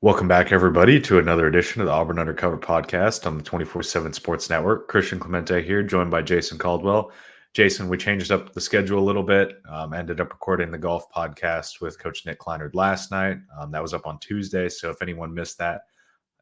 Welcome back, everybody, to another edition of the Auburn Undercover podcast on the 24/7 Sports Network. Christian Clemente here, joined by Jason Caldwell. Jason, we changed up the schedule a little bit. Ended up recording the golf podcast with Coach Nick Kleinert last night. That was up on Tuesday, so if anyone missed that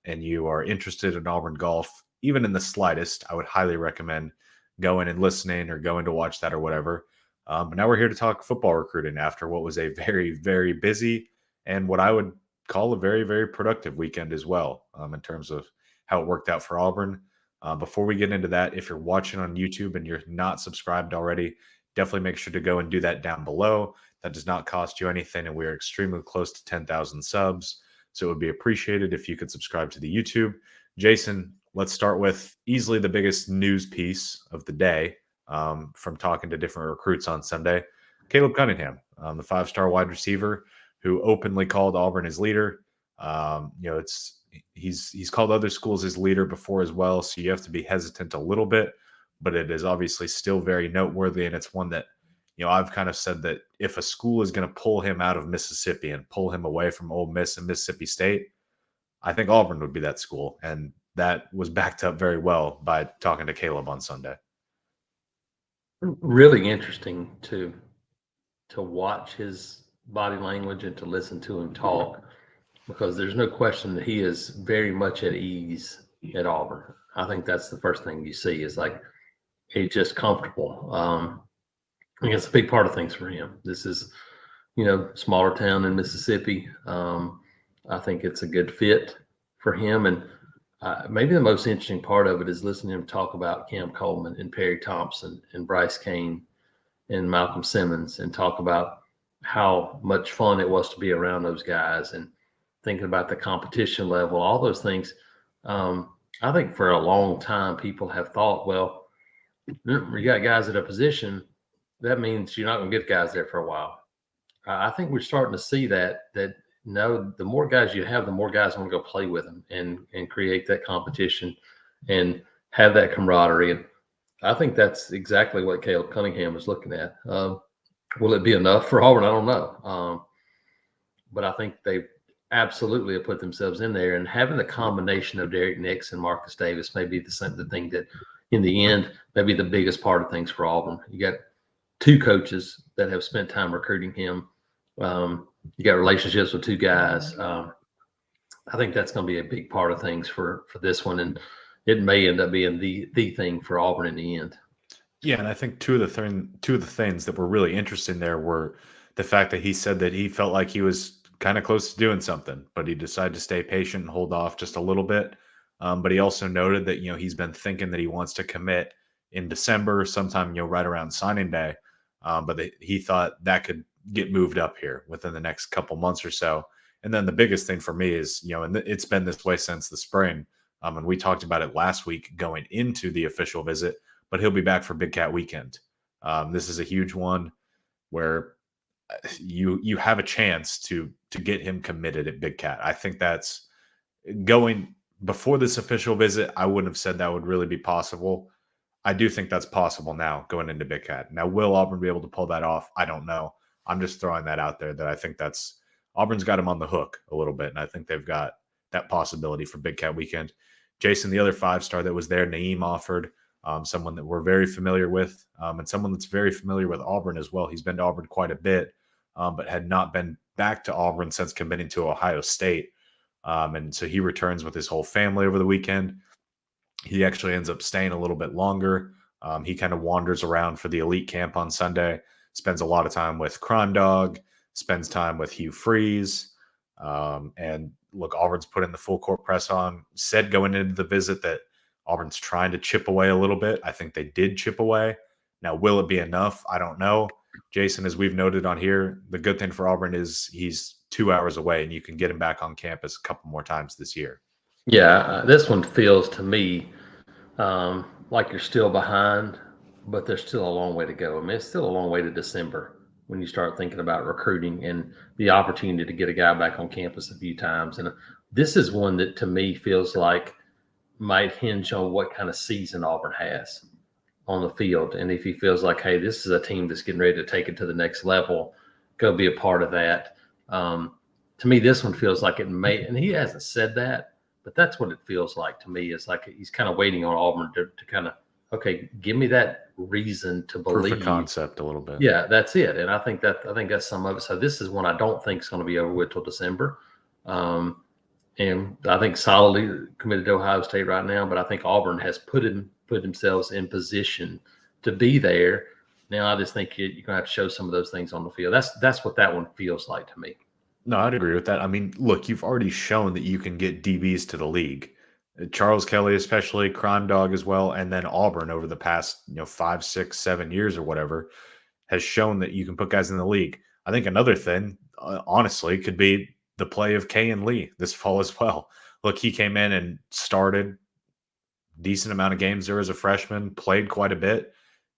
and you are interested in Auburn golf, even in the slightest, I would highly recommend going and listening or going to watch that or whatever. But now we're here to talk football recruiting after what was a very, very busy and what I would call a very, very productive weekend as well, in terms of how it worked out for Auburn. Before we get into that, if you're watching on YouTube and you're not subscribed already, definitely make sure to go and do that down below. That does not cost you anything, and we are extremely close to 10,000 subs. So it would be appreciated if you could subscribe to the YouTube. Jason, let's start with easily the biggest news piece of the day, from talking to different recruits on Sunday. Caleb Cunningham, the five-star wide receiver who openly called Auburn his leader. He's called other schools his leader before as well, so you have to be hesitant a little bit, but it is obviously still very noteworthy, and it's one that I've kind of said that if a school is going to pull him out of Mississippi and pull him away from Ole Miss and Mississippi State, I think Auburn would be that school, and that was backed up very well by talking to Caleb on Sunday. Really interesting to watch his body language and to listen to him talk, because there's no question that he is very much at ease at Auburn. I think that's the first thing you see is like he's just comfortable. I guess a big part of things for him. This is, smaller town in Mississippi. I think it's a good fit for him. And maybe the most interesting part of it is listening to him talk about Cam Coleman and Perry Thompson and Bryce Kane and Malcolm Simmons, and talk about how much fun it was to be around those guys and thinking about the competition level, all those things. I think for a long time, people have thought, well, you got guys at a position, that means you're not going to get guys there for a while. I think we're starting to see that no, the more guys you have, the more guys want to go play with them and create that competition and have that camaraderie. And I think that's exactly what Caleb Cunningham was looking at. Will it be enough for Auburn? I don't know. But I think they absolutely have put themselves in there, and having the combination of Derek Nix and Marcus Davis may be the thing that in the end, may be the biggest part of things for Auburn. You got two coaches that have spent time recruiting him. You got relationships with two guys. I think that's going to be a big part of things for this one, and it may end up being the thing for Auburn in the end. Yeah, and I think two of the things that were really interesting there were the fact that he said that he felt like he was kind of close to doing something, but he decided to stay patient and hold off just a little bit. But he also noted that he's been thinking that he wants to commit in December, sometime right around signing day. But he thought that could get moved up here within the next couple months or so. And then the biggest thing for me is and it's been this way since the spring. And we talked about it last week going into the official visit, but he'll be back for Big Cat Weekend. This is a huge one where you have a chance to get him committed at Big Cat. I think that's going before this official visit. I wouldn't have said that would really be possible. I do think that's possible now going into Big Cat. Now, will Auburn be able to pull that off? I don't know. I'm just throwing that out there that I think that's Auburn's got him on the hook a little bit, and I think they've got that possibility for Big Cat Weekend. Jason, the other five-star that was there, Naim Offered, someone that we're very familiar with, and someone that's very familiar with Auburn as well. He's been to Auburn quite a bit, but had not been back to Auburn since committing to Ohio State. And so he returns with his whole family over the weekend. He actually ends up staying a little bit longer. He kind of wanders around for the elite camp on Sunday, spends a lot of time with Crime Dog, spends time with Hugh Freeze. And look, Auburn's put in the full court press on, said going into the visit that Auburn's trying to chip away a little bit. I think they did chip away. Now, will it be enough? I don't know. Jason, as we've noted on here, the good thing for Auburn is he's 2 hours away and you can get him back on campus a couple more times this year. Yeah, this one feels to me like you're still behind, but there's still a long way to go. I mean, it's still a long way to December when you start thinking about recruiting and the opportunity to get a guy back on campus a few times. And this is one that to me feels like might hinge on what kind of season Auburn has on the field. And if he feels like, hey, this is a team that's getting ready to take it to the next level, go be a part of that. to me, this one feels like it may, and he hasn't said that, but that's what it feels like to me. It's like he's kind of waiting on Auburn to kind of, okay, give me that reason to Proof of believe. concept a little bit. Yeah, that's it. And I think that's some of it. So this is one I don't think is going to be over with till December. Um, and I think solidly committed to Ohio State right now, but I think Auburn has put themselves in position to be there. Now I just think you're going to have to show some of those things on the field. That's what that one feels like to me. No, I'd agree with that. I mean, look, you've already shown that you can get DBs to the league. Charles Kelly, especially, Crime Dog as well, and then Auburn over the past 5, 6, 7 years or whatever has shown that you can put guys in the league. I think another thing, honestly, could be the play of Kay and Lee this fall as well. Look, he came in and started decent amount of games there as a freshman, played quite a bit.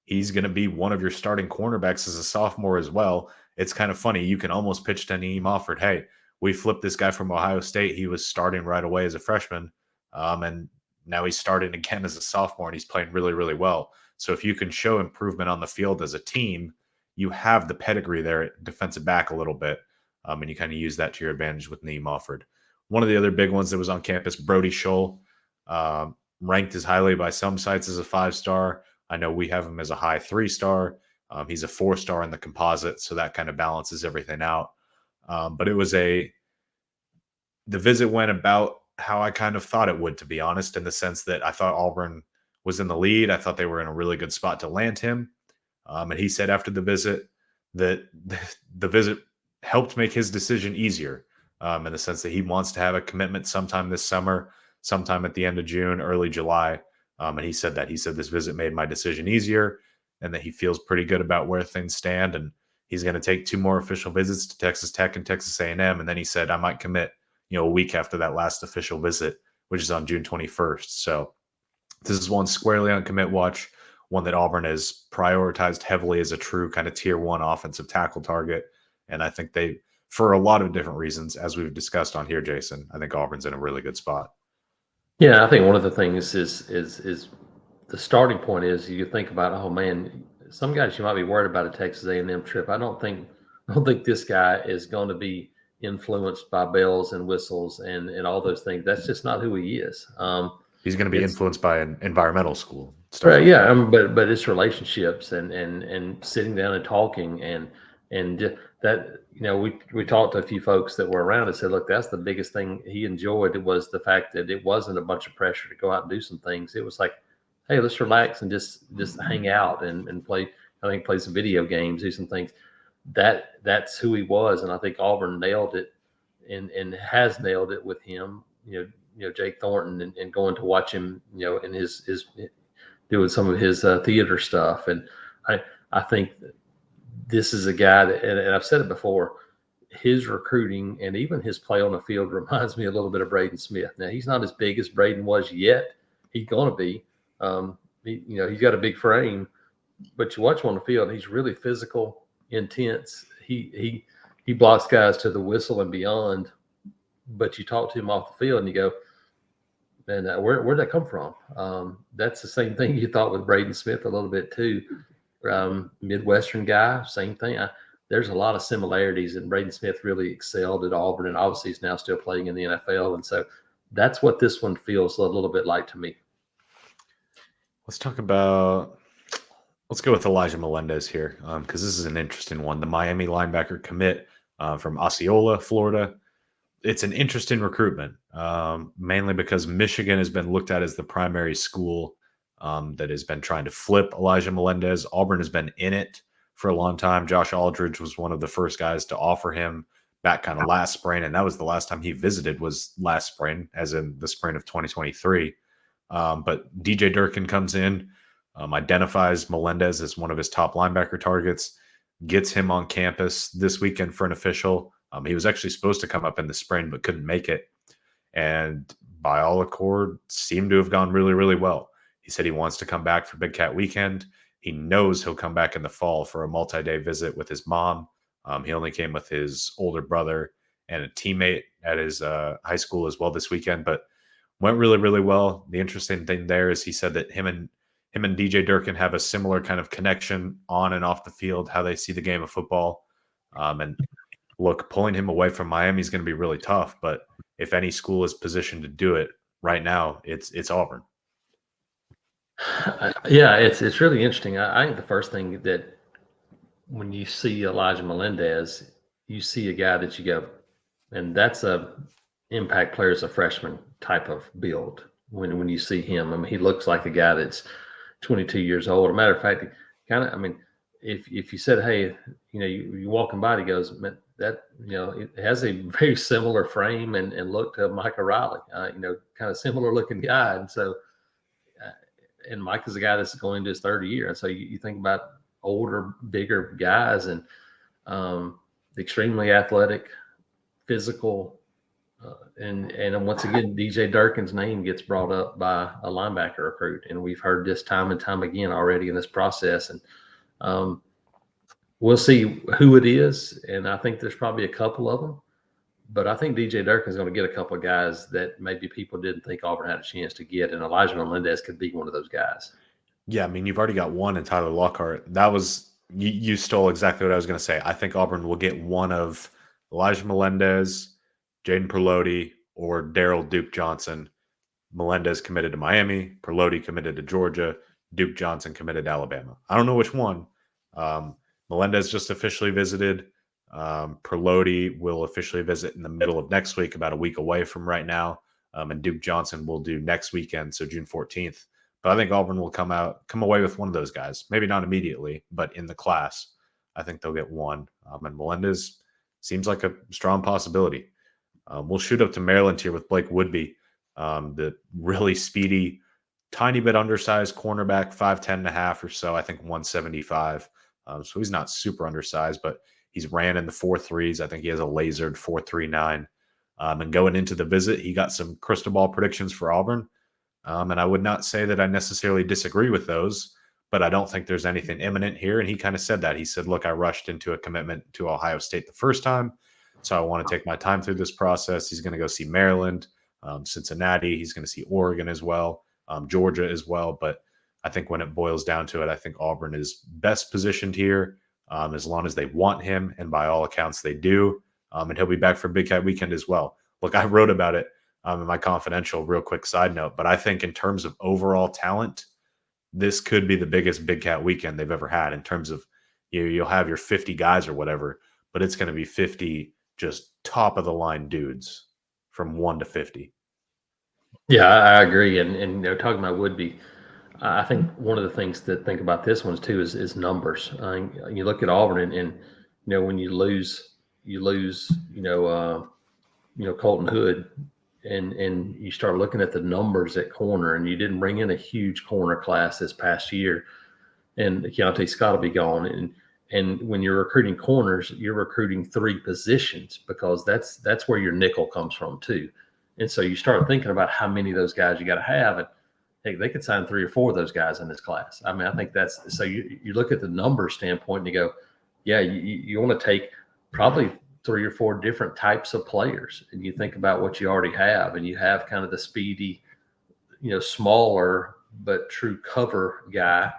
He's going to be one of your starting cornerbacks as a sophomore as well. It's kind of funny. You can almost pitch to Naim Offered, hey, we flipped this guy from Ohio State. He was starting right away as a freshman, and now he's starting again as a sophomore, and he's playing really, really well. So if you can show improvement on the field as a team, you have the pedigree there at defensive back a little bit, and you kind of use that to your advantage with Naim Offered. One of the other big ones that was on campus, Brody Schaefer, ranked as highly by some sites as a 5-star. I know we have him as a high 3-star. He's a 4-star in the composite, so that kind of balances everything out. But it was the visit went about how I kind of thought it would, to be honest, in the sense that I thought Auburn was in the lead. I thought they were in a really good spot to land him. And he said after the visit that the visit helped make his decision easier, in the sense that he wants to have a commitment sometime this summer, sometime at the end of June, early July. And he said this visit made my decision easier, and that he feels pretty good about where things stand. And he's going to take 2 more official visits to Texas Tech and Texas A&M. And then he said, I might commit, a week after that last official visit, which is on June 21st. So this is one squarely on commit watch, one that Auburn has prioritized heavily as a true kind of tier 1 offensive tackle target. And I think they, for a lot of different reasons, as we've discussed on here, Jason, I think Auburn's in a really good spot. Yeah, I think one of the things is the starting point is you think about, oh man, some guys you might be worried about a Texas A&M trip. I don't think this guy is going to be influenced by bells and whistles and all those things. That's just not who he is. He's going to be influenced by an environmental school. Right, like yeah, but it's relationships and sitting down and talking and that we talked to a few folks that were around and said, look, that's the biggest thing he enjoyed was the fact that it wasn't a bunch of pressure to go out and do some things. It was like, hey, let's relax and just hang out and play. I think play some video games, do some things. That's who he was, and I think Auburn nailed it and has nailed it with him. Jake Thornton and going to watch him, in his doing some of his theater stuff. And I think this is a guy that, and I've said it before, his recruiting and even his play on the field reminds me a little bit of Braden Smith. Now, he's not as big as Braden was yet. He's going to be. He's got a big frame, but you watch him on the field, he's really physical, intense. He blocks guys to the whistle and beyond. But you talk to him off the field and you go, man, where'd that come from? That's the same thing you thought with Braden Smith a little bit too. Midwestern guy, same thing. There's a lot of similarities, and Braden Smith really excelled at Auburn, and obviously he's now still playing in the NFL. And so that's what this one feels a little bit like to me. Let's go with Elijah Melendez here, because this is an interesting one. The Miami linebacker commit from Osceola, Florida. It's an interesting recruitment, mainly because Michigan has been looked at as the primary school that has been trying to flip Elijah Melendez. Auburn has been in it for a long time. Josh Aldridge was one of the first guys to offer him back kind of last spring, and that was the last time he visited was last spring, as in the spring of 2023. But DJ Durkin comes in, identifies Melendez as one of his top linebacker targets, gets him on campus this weekend for an official. He was actually supposed to come up in the spring, but couldn't make it. And by all accord, seemed to have gone really, really well. He said he wants to come back for Big Cat Weekend. He knows he'll come back in the fall for a multi-day visit with his mom. He only came with his older brother and a teammate at his high school as well this weekend, but went really, really well. The interesting thing there is he said that him and DJ Durkin have a similar kind of connection on and off the field, how they see the game of football. And look, pulling him away from Miami is going to be really tough. But if any school is positioned to do it right now, it's Auburn. Yeah, it's really interesting. I think the first thing that when you see Elijah Melendez, you see a guy that you go, and that's a impact player as a freshman type of build. When you see him, I mean, he looks like a guy that's 22 years old. As a matter of fact, kind of, I mean, if you said, hey, you're walking by, he goes, man, that it has a very similar frame and look to Micah Riley, kind of similar looking guy, and so. And Mike is a guy that's going to his third year. And so you think about older, bigger guys and extremely athletic, physical. And once again, DJ Durkin's name gets brought up by a linebacker recruit. And we've heard this time and time again already in this process. And we'll see who it is. And I think there's probably a couple of them. But I think DJ Durkin's going to get a couple of guys that maybe people didn't think Auburn had a chance to get, and Elijah Melendez could be one of those guys. Yeah, I mean, you've already got one in Tyler Lockhart. That was you stole exactly what I was going to say. I think Auburn will get one of Elijah Melendez, Jaden Perlotti, or Daryl Duke Johnson. Melendez committed to Miami, Perlotti committed to Georgia, Duke Johnson committed to Alabama. I don't know which one. Melendez just officially visited. Perlotti will officially visit in the middle of next week, about a week away from right now. And Duke Johnson will do next weekend, so June 14th. But I think Auburn will come away with one of those guys. Maybe not immediately, but in the class, I think they'll get one. And Melendez seems like a strong possibility. We'll shoot up to Maryland here with Blake Woodby, the really speedy, tiny bit undersized cornerback, 5'10 and a half or so, I think 175. So he's not super undersized, but he's ran in the 4.3s. I think he has a lasered 4.39. And going into the visit, he got some crystal ball predictions for Auburn. And I would not say that I necessarily disagree with those, but I don't think there's anything imminent here. And he kind of said that. He said, look, I rushed into a commitment to Ohio State the first time, so I want to take my time through this process. He's going to go see Maryland, Cincinnati. He's going to see Oregon as well, Georgia as well. But I think when it boils down to it, I think Auburn is best positioned here as long as they want him. And by all accounts, they do. And he'll be back for Big Cat Weekend as well. Look, I wrote about it in my confidential, real quick side note. But I think in terms of overall talent, this could be the biggest Big Cat Weekend they've ever had in terms of you'll have your 50 guys or whatever, but it's going to be 50 just top of the line dudes from 1 to 50. Yeah, I agree. And talking about Woodby, I think one of the things to think about this one too is numbers. You look at Auburn and when you lose Colton Hood, and you start looking at the numbers at corner, and you didn't bring in a huge corner class this past year, and Keontae Scott will be gone, and when you're recruiting corners, you're recruiting 3 positions because that's where your nickel comes from too, and so you start thinking about how many of those guys you got to have, and hey, they could sign 3 or 4 of those guys in this class. I mean, I think that's so you look at the number standpoint and you go, yeah, you want to take probably 3 or 4 different types of players, and you think about what you already have, and you have kind of the speedy, smaller but true cover guy,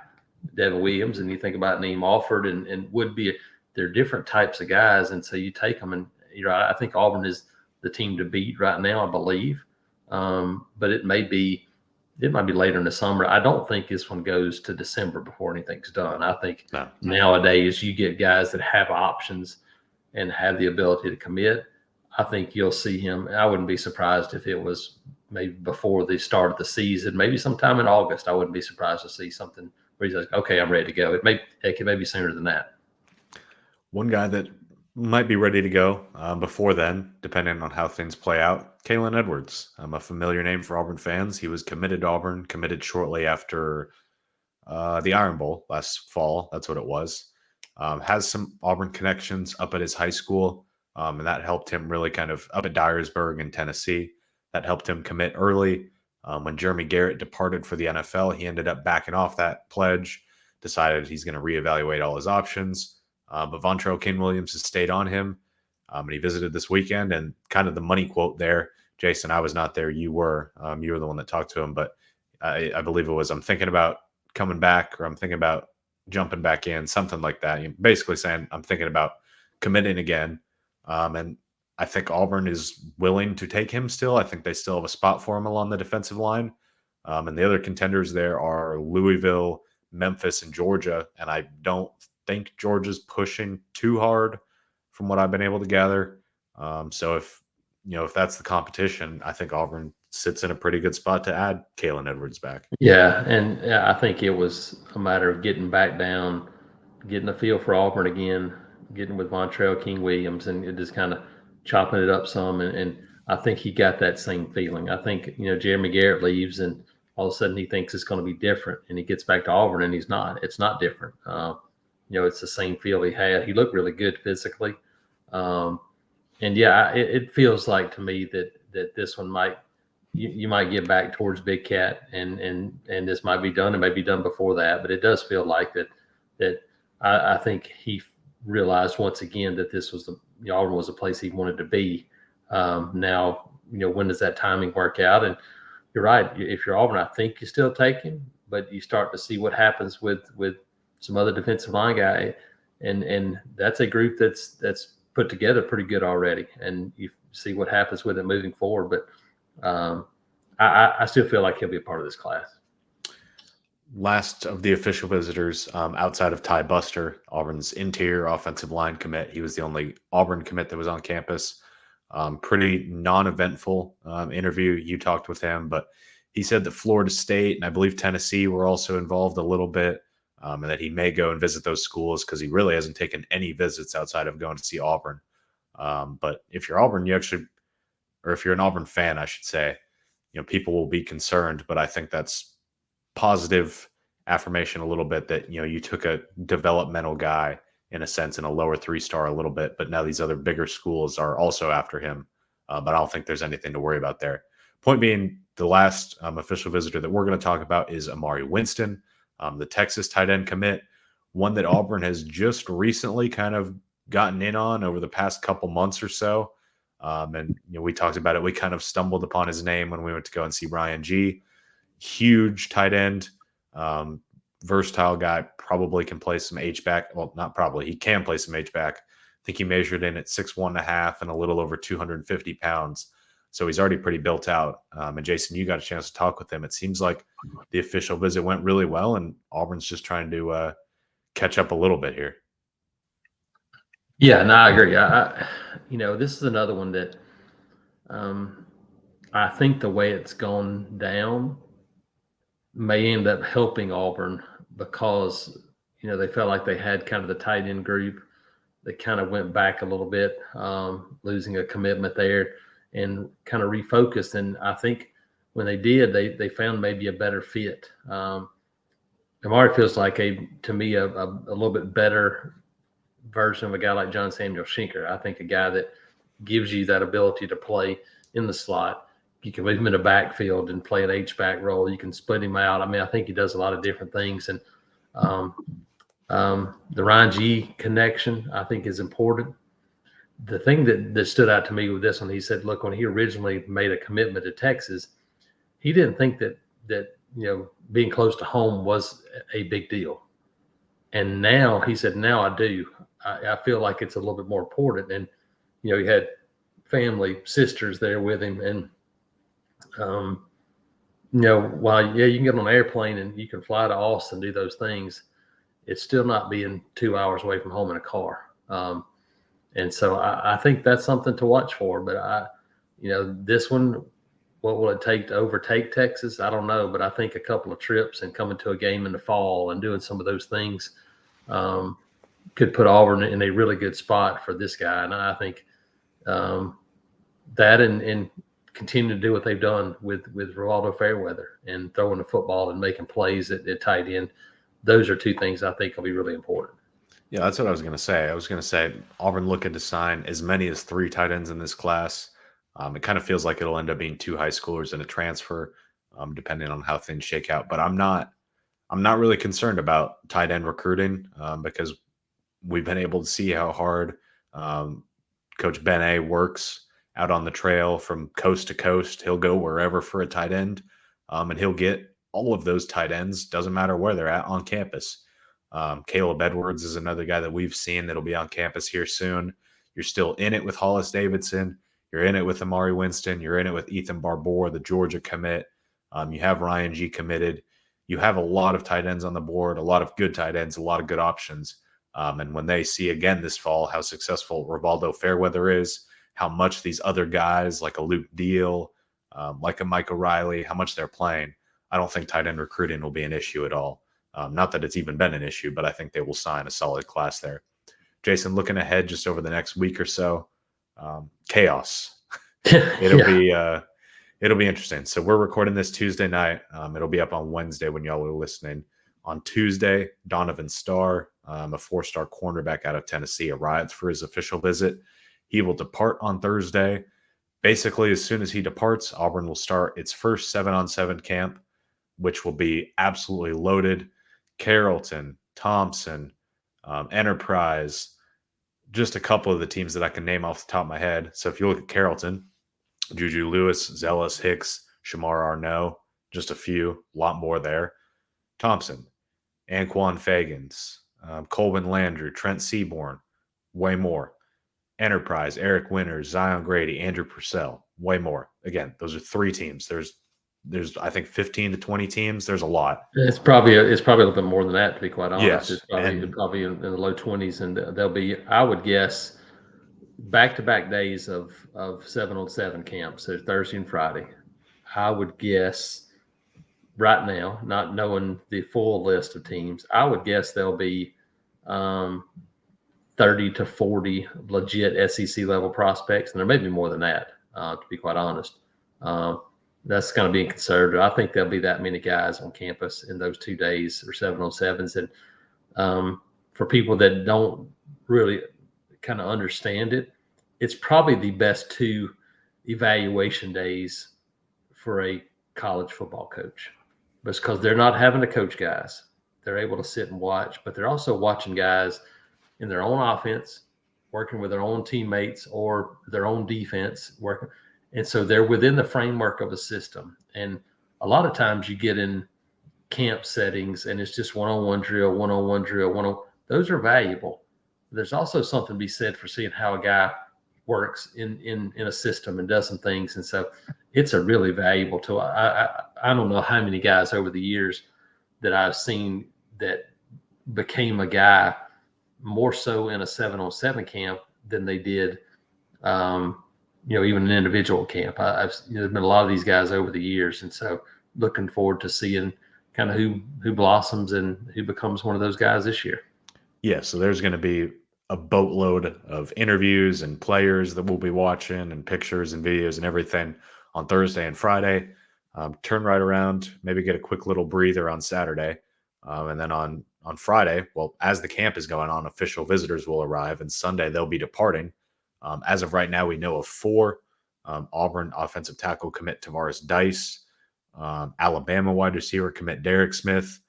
Devin Williams, and you think about Naim Offered and Woodby. They're different types of guys, and so you take them, and I think Auburn is the team to beat right now, I believe, but it might be later in the summer. I don't think this one goes to December before anything's done. I think nowadays you get guys that have options and have the ability to commit. I think you'll see him. I wouldn't be surprised if it was maybe before the start of the season, maybe sometime in August. I wouldn't be surprised to see something where he's like, okay, I'm ready to go. It may be sooner than that. One guy that might be ready to go before then, depending on how things play out, Kalen Edwards. A familiar name for Auburn fans. He was committed to Auburn, committed shortly after the Iron Bowl last fall. That's what it was. Has some Auburn connections up at his high school, and that helped him really kind of up at Dyersburg in Tennessee. That helped him commit early. When Jeremy Garrett departed for the NFL, he ended up backing off that pledge, decided he's going to reevaluate all his options. But Vontrell King-Williams has stayed on him, and he visited this weekend. And kind of the money quote there, Jason, I was not there. You were. You were the one that talked to him, but I believe it was, I'm thinking about coming back, or I'm thinking about jumping back in, something like that. You're basically saying I'm thinking about committing again. And I think Auburn is willing to take him still. I think they still have a spot for him along the defensive line. And the other contenders there are Louisville, Memphis, and Georgia. And I don't think Georgia's pushing too hard from what I've been able to gather. So if that's the competition, I think Auburn sits in a pretty good spot to add Kalen Edwards back. Yeah, and I think it was a matter of getting back down, getting a feel for Auburn again, getting with Vontrell King Williams, and just kind of chopping it up some. And I think he got that same feeling. I think Jeremy Garrett leaves, and all of a sudden he thinks it's going to be different, and he gets back to Auburn, and he's not. It's not different. It's the same feel he had. He looked really good physically, and yeah, it feels like to me that this one might you might get back towards Big Cat, and this might be done. It may be done before that, but it does feel like that I think he realized once again that this was Auburn was a place he wanted to be. Now, when does that timing work out? And you're right. If you're Auburn, I think you still take him, but you start to see what happens with some other defensive line guy, and that's a group that's put together pretty good already, and you see what happens with it moving forward. But I still feel like he'll be a part of this class. Last of the official visitors, outside of Ty Buster, Auburn's interior offensive line commit. He was the only Auburn commit that was on campus. Pretty non-eventful interview. You talked with him, but he said that Florida State and I believe Tennessee were also involved a little bit, and that he may go and visit those schools because he really hasn't taken any visits outside of going to see Auburn. But if you're Auburn, or if you're an Auburn fan, I should say, people will be concerned, but I think that's positive affirmation a little bit that you took a developmental guy in a sense in a lower 3-star a little bit, but now these other bigger schools are also after him. But I don't think there's anything to worry about there. Point being, the last official visitor that we're going to talk about is Amari Winston, the Texas tight end commit, one that Auburn has just recently kind of gotten in on over the past couple months or so. And we talked about it. We kind of stumbled upon his name when we went to go and see Ryan G. Huge tight end, versatile guy. Probably can play some H back. Well, not probably. He can play some H back. I think he measured in at 6'1.5" and a little over 250 pounds. So he's already pretty built out. And Jason, you got a chance to talk with him. It seems like the official visit went really well, and Auburn's just trying to catch up a little bit here. Yeah, no, I agree. This is another one that I think the way it's gone down may end up helping Auburn because, they felt like they had kind of the tight end group. They kind of went back a little bit, losing a commitment there and kind of refocused. And I think when they did, they found maybe a better fit. Amari feels like to me, a little bit better version of a guy like John Samuel Schenker. I think a guy that gives you that ability to play in the slot. You can move him in a backfield and play an H-back role. You can split him out. I mean, I think he does a lot of different things. And the Ryan G connection, I think, is important. The thing that stood out to me with this one, he said, look, when he originally made a commitment to Texas, he didn't think that being close to home was a big deal. And now he said, now I do. I feel like it's a little bit more important. And, he had family, sisters there with him. And, while, you can get on an airplane and you can fly to Austin, do those things, it's still not being 2 hours away from home in a car. And so I think that's something to watch for. But this one, what will it take to overtake Texas? I don't know. But I think a couple of trips and coming to a game in the fall and doing some of those things could put Auburn in a really good spot for this guy. And I think that and continue to do what they've done with Rivaldo Fairweather and throwing the football and making plays at tight end. Those are two things I think will be really important. Yeah, that's what I was going to say. I was going to say Auburn looking to sign as many as 3 tight ends in this class. It kind of feels like it'll end up being 2 high schoolers and a transfer, depending on how things shake out. But I'm not really concerned about tight end recruiting because we've been able to see how hard Coach Ben A works out on the trail from coast to coast. He'll go wherever for a tight end, and he'll get all of those tight ends. Doesn't matter where they're at on campus. Caleb Edwards is another guy that we've seen that'll be on campus here soon. You're still in it with Hollis Davidson. You're in it with Amari Winston. You're in it with Ethan Barbour, the Georgia commit. You have Ryan G committed. You have a lot of tight ends on the board, a lot of good tight ends, a lot of good options. And when they see again this fall how successful Rivaldo Fairweather is, how much these other guys like a Luke Deal, like a Mike O'Reilly, how much they're playing, I don't think tight end recruiting will be an issue at all. Not that it's even been an issue, but I think they will sign a solid class there. Jason, looking ahead just over the next week or so, chaos. It'll be interesting. So we're recording this Tuesday night. It'll be up on Wednesday when y'all are listening. On Tuesday, Donovan Starr, a four-star cornerback out of Tennessee, arrives for his official visit. He will depart on Thursday. Basically, as soon as he departs, Auburn will start its first 7-on-7 camp, which will be absolutely loaded. Carrollton, Thompson, Enterprise, just a couple of the teams that I can name off the top of my head. So if you look at Carrollton, Juju Lewis, Zealous Hicks, Shamar Arnaud, just a few, a lot more there. Thompson, Anquan Fagans, Colvin Landry, Trent Seaborn, way more. Enterprise, Eric Winters, Zion Grady, Andrew Purcell, way more. Again, those are three teams. There's I think 15 to 20 teams. There's a lot. It's probably a little bit more than that, to be quite honest. Yes, It's probably in the low 20s, and there'll be, I would guess, back-to-back days of 7-on-7 camps, so Thursday and Friday. I would guess right now, not knowing the full list of teams, I would guess there'll be 30 to 40 legit SEC level prospects, and there may be more than that, to be quite honest. That's going to be conservative. I think there'll be that many guys on campus in those 2 days or 7-on-7s. And for people that don't really kind of understand it, it's probably the best 2 evaluation days for a college football coach, because they're not having to coach guys. They're able to sit and watch, but they're also watching guys in their own offense, working with their own teammates or their own defense, working. And so they're within the framework of a system. And a lot of times you get in camp settings and it's just one-on-one drill, those are valuable. There's also something to be said for seeing how a guy works in a system and does some things. And so it's a really valuable tool. I don't know how many guys over the years that I've seen that became a guy more so in a 7-on-7 camp than they did, even an individual camp. There's been a lot of these guys over the years, and so looking forward to seeing kind of who blossoms and who becomes one of those guys this year. Yeah, so there's going to be a boatload of interviews and players that we'll be watching, and pictures and videos and everything on Thursday and Friday. Turn right around, maybe get a quick little breather on Saturday, and then on Friday, well, as the camp is going on, official visitors will arrive, and Sunday they'll be departing. As of right now, we know of 4. Auburn offensive tackle commit Tavares Dice, Alabama wide receiver commit Derek Smith,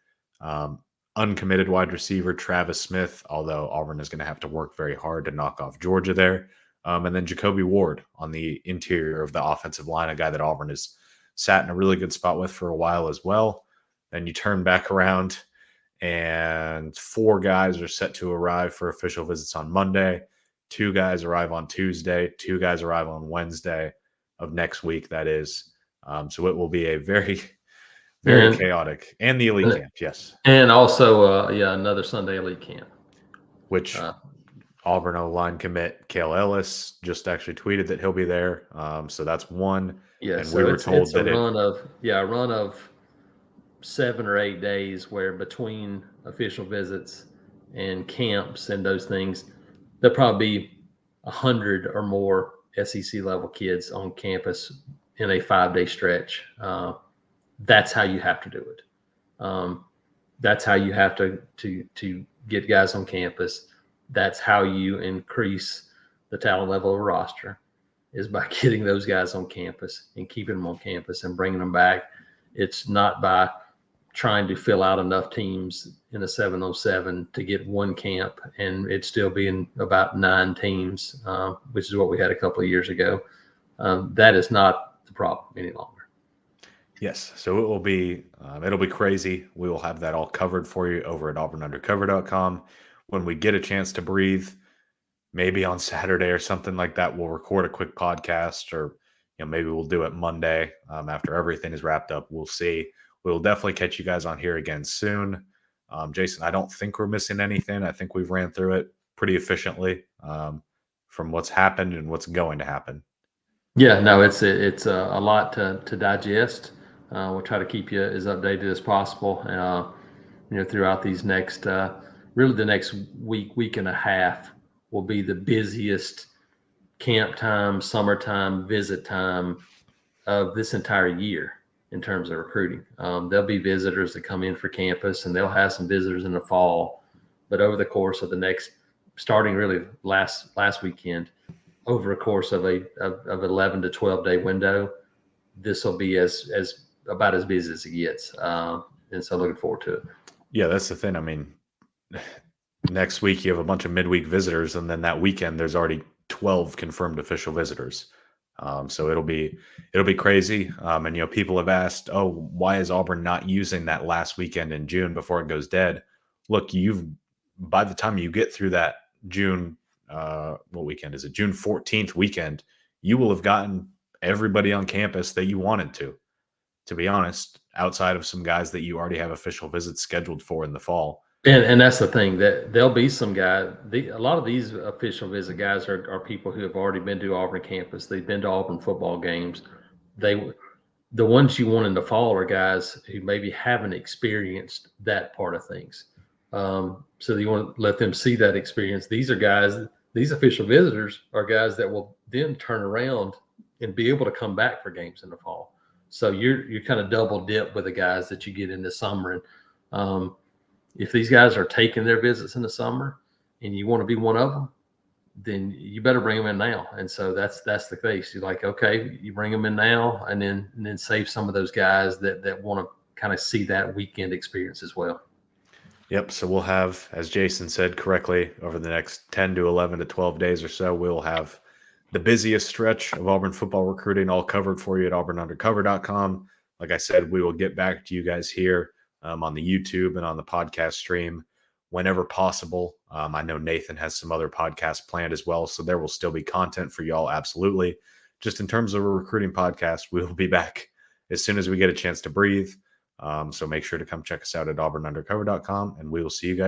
uncommitted wide receiver Travis Smith, although Auburn is going to have to work very hard to knock off Georgia there. And then Jacoby Ward on the interior of the offensive line, a guy that Auburn has sat in a really good spot with for a while as well. Then you turn back around and 4 guys are set to arrive for official visits on Monday. 2 guys arrive on Tuesday. 2 guys arrive on Wednesday of next week, that is. So it will be a very, very chaotic. And the elite camp, yes. And also, another Sunday elite camp. Which Auburn O-line commit Cale Ellis just actually tweeted that he'll be there. So that's one. Yeah, and so we were told it's that a run of 7 or 8 days where between official visits and camps and those things, there'll probably be 100 or more SEC level kids on campus in a 5-day stretch. That's how you have to do it. That's how you have to get guys on campus. That's how you increase the talent level of a roster, is by getting those guys on campus and keeping them on campus and bringing them back. It's not by trying to fill out enough teams in a 7-on-7 to get one camp, and it still being about 9 teams, which is what we had a couple of years ago. That is not the problem any longer. Yes, so it'll be crazy. We will have that all covered for you over at auburnundercover.com. When we get a chance to breathe, maybe on Saturday or something like that, we'll record a quick podcast, or maybe we'll do it Monday after everything is wrapped up. We'll see. We'll definitely catch you guys on here again soon. Jason, I don't think we're missing anything. I think we've ran through it pretty efficiently from what's happened and what's going to happen. Yeah, no, it's a lot to digest. We'll try to keep you as updated as possible. Throughout these next, really the next week and a half will be the busiest camp time, summertime, visit time of this entire year in terms of recruiting. There'll be visitors that come in for campus, and they'll have some visitors in the fall. But over the course of the next, starting really last weekend, over a course of 11 to 12 day window, this will be as about as busy as it gets. And so looking forward to it. Yeah, that's the thing. I mean, next week you have a bunch of midweek visitors, and then that weekend there's already 12 confirmed official visitors. So it'll be crazy. And people have asked, oh, why is Auburn not using that last weekend in June before it goes dead? Look, by the time you get through that June, what weekend is it? June 14th weekend, you will have gotten everybody on campus that you wanted to be honest, outside of some guys that you already have official visits scheduled for in the fall. And that's the thing, that there'll be some guys. A lot of these official visit guys are people who have already been to Auburn campus. They've been to Auburn football games. The ones you want in the fall are guys who maybe haven't experienced that part of things. So you want to let them see that experience. These are guys. These official visitors are guys that will then turn around and be able to come back for games in the fall. So you're kind of double dip with the guys that you get in the summer. And if these guys are taking their visits in the summer and you want to be one of them, then you better bring them in now. And so that's the case. You're like, okay, you bring them in now, and then save some of those guys that want to kind of see that weekend experience as well. Yep. So we'll have, as Jason said correctly, over the next 10 to 11 to 12 days or so, we'll have the busiest stretch of Auburn football recruiting all covered for you at auburnundercover.com. Like I said, we will get back to you guys here on the YouTube and on the podcast stream whenever possible. I know Nathan has some other podcasts planned as well, so there will still be content for y'all. Absolutely. Just in terms of a recruiting podcast, we will be back as soon as we get a chance to breathe. So make sure to come check us out at auburnundercover.com, and we will see you guys